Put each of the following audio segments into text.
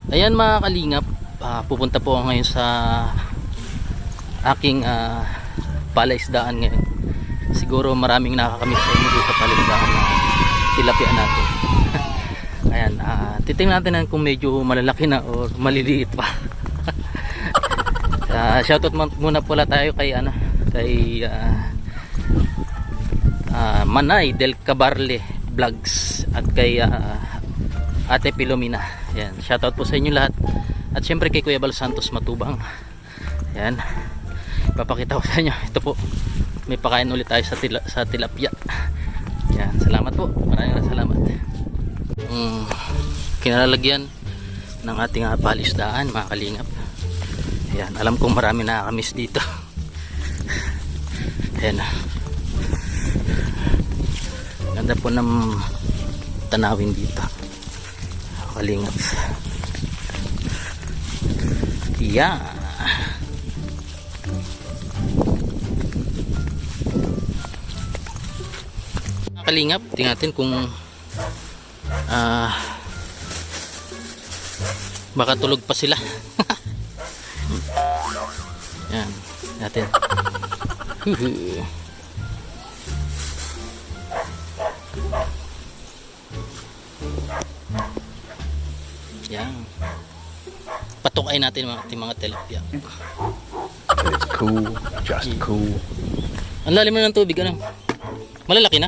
Ayan mga kalingap, pupunta po ako ngayon sa aking palaisdaan ngayon. Siguro maraming nakakamit sa inyo sa palaisdaan na tilapia natin. Ayan, titingnan natin kung medyo malalaki na o maliliit pa. Shoutout muna pala tayo kay Manay del Cabarle Vlogs at kay Ate Pilomina. Ayan, shoutout po sa inyo lahat. At syempre kay Kuya Bal Santos Matubang. Ayan, papakita ko sa inyo. Ito po, may pakain ulit tayo sa tilapia. Ayan, salamat po. Maraming salamat. Kinalalagyan ng ating palisdaan mga kalingap. Ayan, alam kong marami nakakamiss dito. Ayan, ganda po ng tanawin dito kalingap. Yeah. Kalingap, tingnan natin kung baka tulog pa sila. Yan natin. Yan, patukain natin mga tilapia. It's cool, just cool. Ang lalim na ng tubig, ano? Malalaki na?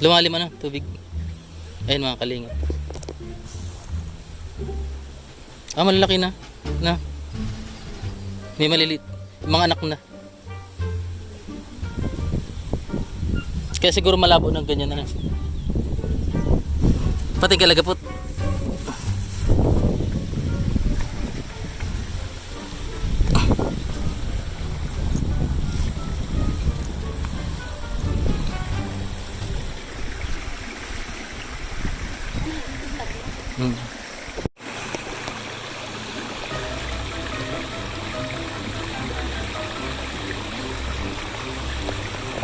Lumalim na tubig. Ayun mga kalingap. Malalaki na. May malilit. Mga anak na. Kaya siguro malabo ng ganyan na. Pati kalagapot.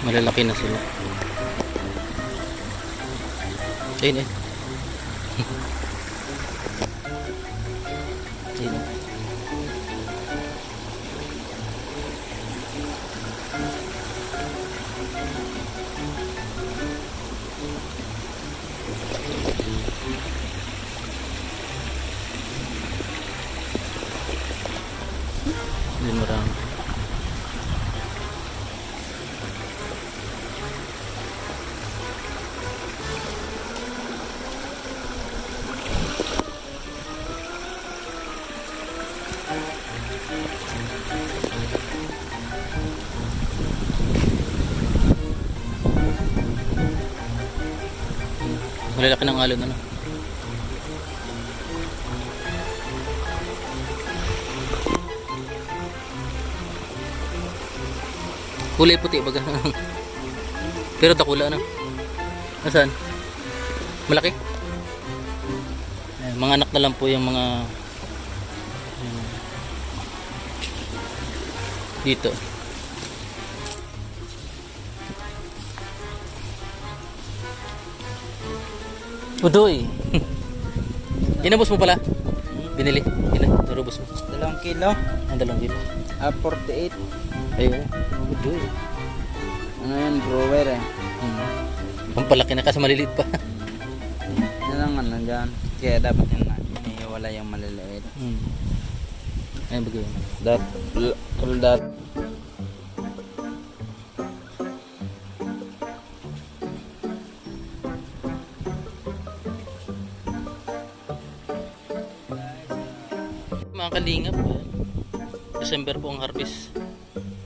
Malalaki na sila. Ayun. Ayun. Ayun, marami. Malalaki ng alon ano. Kulay puti baga. Pero dakula ano. Nasaan? Malaki? Ayan, mga anak na lang po yung mga dito. Udoy. Inabos mo pala? Binili. Turubos mo. 2 kilo. Ang 2 kilo. 48. Ayun. Udoy. Ano yan, grower eh. Pampalaki na kasi maliliit pa. Yan lang ano dyan. Kaya dapat yun na. Iniwala yung maliliit. Ayun bagay. That. Mga kalingap, December po ang harvest.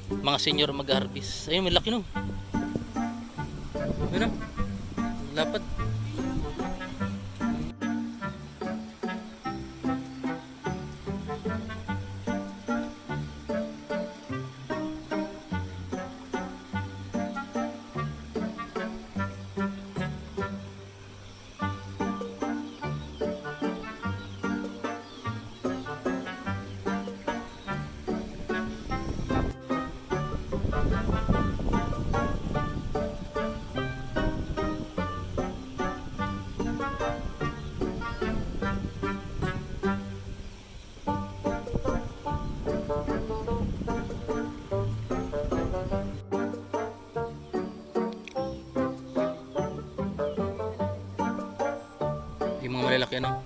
Mga senior mag-harvest. Ayun, may laki no. Ayun no. Lapad. Yung mga malalaki ano.